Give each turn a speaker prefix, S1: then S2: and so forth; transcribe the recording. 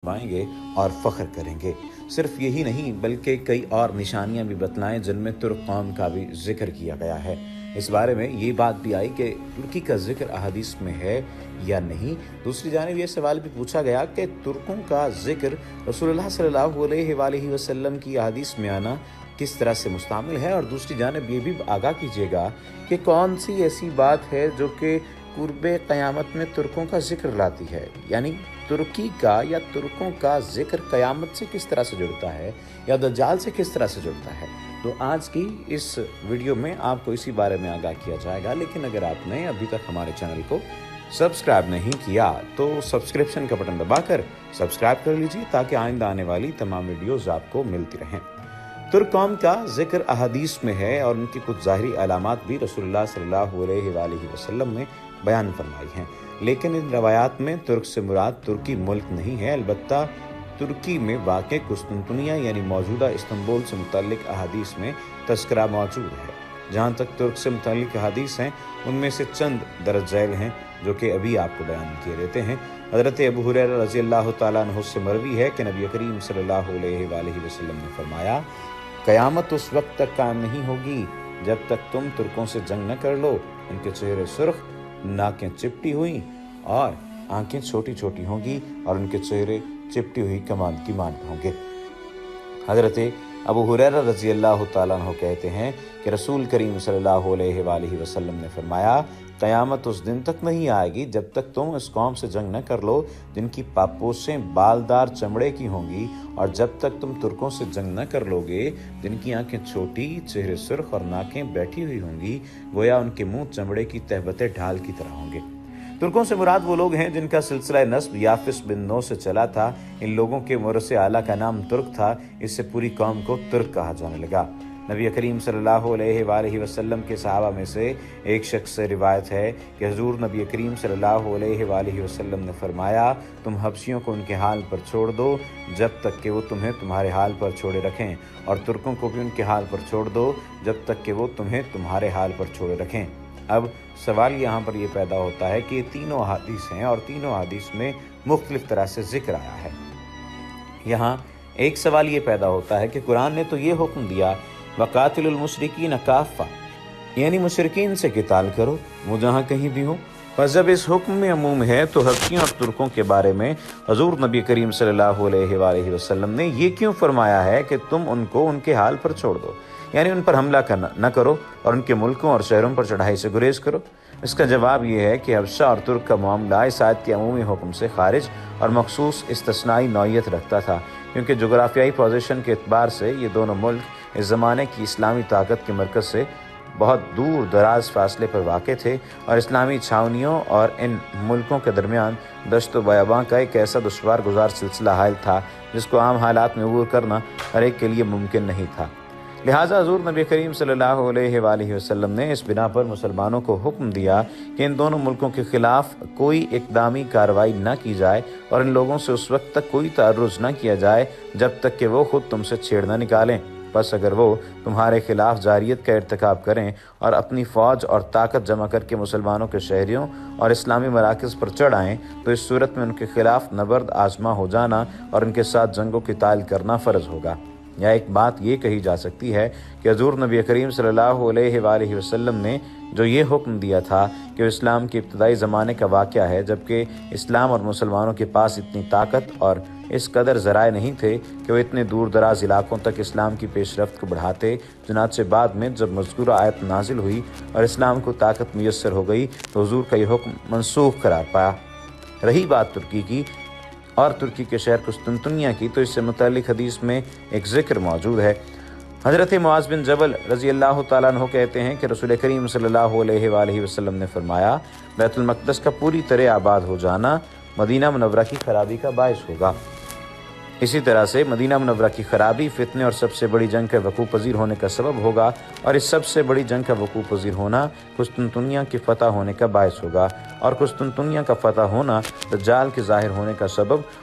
S1: फरमाएंगे और फ़ख्र करेंगे। सिर्फ यही नहीं बल्कि कई और निशानियां भी बतलाएं जिनमें तुर्क कौम का भी जिक्र किया गया है। इस बारे में ये बात भी आई कि तुर्की का जिक्र अहादीस में है या नहीं। दूसरी जानिब ये सवाल भी पूछा गया कि तुर्कों का जिक्र रसूलुल्लाह सल्लल्लाहु अलैहि वसल्लम की अहादीस में आना किस तरह से मुस्तामिल है, और दूसरी जानिब ये भी आगाह कीजिएगा कि कौन सी ऐसी बात है जो कि कुर्बे क़यामत में तुर्कों का जिक्र लाती है, यानी तुर्की का या तुर्कों का जिक्र क़यामत से किस तरह से जुड़ता है या दज्जाल से किस तरह से जुड़ता है। तो आज की इस वीडियो में आपको इसी बारे में आगाह किया जाएगा। लेकिन अगर आपने अभी तक हमारे चैनल को सब्सक्राइब नहीं किया तो सब्सक्रिप्शन का बटन दबाकर सब्सक्राइब कर लीजिए ताकि आइंदा आने वाली तमाम वीडियोस आपको मिलती रहें। तुर्क कौम का जिक्र अहादीस में है और उनकी कुछ ज़ाहिरी अलामात भी रसूलुल्लाह सल्लल्लाहु अलैहि वसल्लम ने बयान फरमाई हैं। लेकिन इन रवायात में तुर्क से मुराद तुर्की मुल्क नहीं है, अलबत्ता तुर्की में वाक़ कुस्तुनतुनिया यानी मौजूदा इस्तांबुल से मुतल्लिक अहादीस में तज़किरा मौजूद है। जहाँ तक तुर्क से मुतल्लिक अहादीस हैं उनमें से चंद दर्ज झैल हैं जो कि अभी आपको बयान किए देते हैं। हज़रत अबू हुरैरा रज़ी अल्लाह तआला अन्हु से मरवी है कि नबी करीम सल्लल्लाहु अलैहि वसल्लम ने फरमाया, क़यामत उस वक्त तक कायम नहीं होगी जब तक तुम तुर्कों से जंग न कर लो। उनके चेहरे सुर्ख, नाकें चिपटी हुई और आंखें छोटी छोटी होंगी और उनके चेहरे चिपटी हुई कमान की मान होंगे। हज़रत अबू हुरैरा रज़ी अल्लाह तआला अन्हु कहते हैं कि रसूल करीम सल्लल्लाहु अलैहि वसल्लम ने फरमाया, क़यामत उस दिन तक नहीं आएगी जब तक तुम इस कौम से जंग न कर लो जिनकी पापोसें बालदार चमड़े की होंगी, और जब तक तुम तुर्कों से जंग न कर लोगे जिनकी आंखें छोटी, चेहरे सुर्ख और नाकें बैठी हुई होंगी, गोया उनके मुंह चमड़े की तहबते ढाल की तरह होंगे। तुर्कों से मुराद वो लोग हैं जिनका सिलसिला नस्ब याफिस बिन नौ से चला था। इन लोगों के मुरसे आला का नाम तुर्क था, इससे पूरी कौम को तुर्क कहा जाने लगा। नबी करीम सल्लल्लाहु अलैहि वसल्लम के सहाबा में से एक शख्स से रिवायत है कि हुजूर नबी करीम सल्लल्लाहु अलैहि वसल्लम ने फरमाया, तुम हबशियों को उनके हाल पर छोड़ दो जब तक कि वो तुम्हें तुम्हारे हाल पर छोड़े रखें, और तुर्कों को भी उनके हाल पर छोड़ दो जब तक कि वो तुम्हें तुम्हारे हाल पर छोड़े रखें। अब सवाल यहाँ पर यह पैदा होता है कि ये तीनों अहादीस हैं और तीनों अहादीस में मुख्तलिफ तरह से जिक्र आया है। यहाँ एक सवाल ये पैदा होता है कि कुरान ने तो ये हुक्म दिया, वक़ातिलुल मुशरिकीन काफ़ा, यानी मुशरिकीन से क़िताल करो वो जहाँ कहीं भी हो। पर जब इस हुक्म में अमूम है तो हबशियों और तुर्कों के बारे में हजूर नबी करीम सल्लल्लाहु अलैहि वसल्लम ने ये क्यों फरमाया है कि तुम उनको उनके हाल पर छोड़ दो, यानी उन पर हमला करना न करो और उनके मुल्कों और शहरों पर चढ़ाई से गुरेज करो। इसका जवाब ये है कि हबशा और तुर्क का मामला इस आयत के अमूमी हुक्म से खारिज और मखसूस इस्तिस्नाई नौइयत रखता था, क्योंकि जोग्राफियाई पोजीशन के एतबार से ये दोनों मुल्क इस ज़माने की इस्लामी ताकत के मरकज़ से बहुत दूर दराज फासले पर वाक़ थे, और इस्लामी छावनियों और इन मुल्कों के दरमियान दश्त व बयाबां का एक ऐसा दुश्वार गुजार सिलसिला हायल था जिसको आम हालात में अबूर करना हर एक के लिए मुमकिन नहीं था। लिहाजा हुज़ूर नबी करीम सल्लल्लाहु अलैहि वसल्लम ने इस बिना पर मुसलमानों को हुक्म दिया कि इन दोनों मुल्कों के ख़िलाफ़ कोई इक़दामी कार्रवाई न की जाए और इन लोगों से उस वक्त तक कोई तारुज़ न किया जाए जब तक कि वो ख़ुद तुमसे छेड़ न निकालें। बस अगर वो तुम्हारे खिलाफ जारियत का इर्तिकाब करें और अपनी फ़ौज और ताकत जमा करके मुसलमानों के शहरियों और इस्लामी मराकज़ पर चढ़ आएँ तो इस सूरत में उनके खिलाफ नबर्द आजमा हो जाना और उनके साथ जंगो क़िताल करना फ़र्ज़ होगा। या एक बात ये कही जा सकती है कि हज़ूर नबी करीम सल्लल्लाहु अलैहि वसल्लम ने जो ये हुक्म दिया था कि इस्लाम के इब्तदाई ज़माने का वाक़या है, जबकि इस्लाम और मुसलमानों के पास इतनी ताकत और इस कदर ज़राए नहीं थे कि वो इतने दूर दराज इलाकों तक इस्लाम की पेशरफ्त को बढ़ाते। चुनांचे बाद में जब मज़कूरा आयत नाजिल हुई और इस्लाम को ताकत मुयस्सर हो गई तो हुजूर का ये हुक्म मनसूख करार पाया। रही बात तुर्की की और तुर्की के शहर कुस्तुनतुनिया की, तो इससे मुतालिक हदीस में एक ज़िक्र मौजूद है। हज़रत मुआज़ बिन जबल रज़ी अल्लाह तआला अन्हु कहते हैं कि रसूल करीम सल्लल्लाहु अलैहि वसल्लम ने फरमाया, बैतुल मक़दस का पूरी तरह आबाद हो जाना मदीना मुनव्वरा की खराबी का बाइस होगा। इसी तरह से मदीना मुनव्वरा की खराबी फितने और सबसे बड़ी जंग के वक़ूअ पज़ीर होने का सबब होगा, और इस सबसे बड़ी जंग का वक़ूअ पज़ीर होना कुस्तुनतुनिया की फ़तह होने का बायस होगा, और कुस्तुनतुनिया का फ़तह होना दज्जाल के ज़ाहिर होने का सबब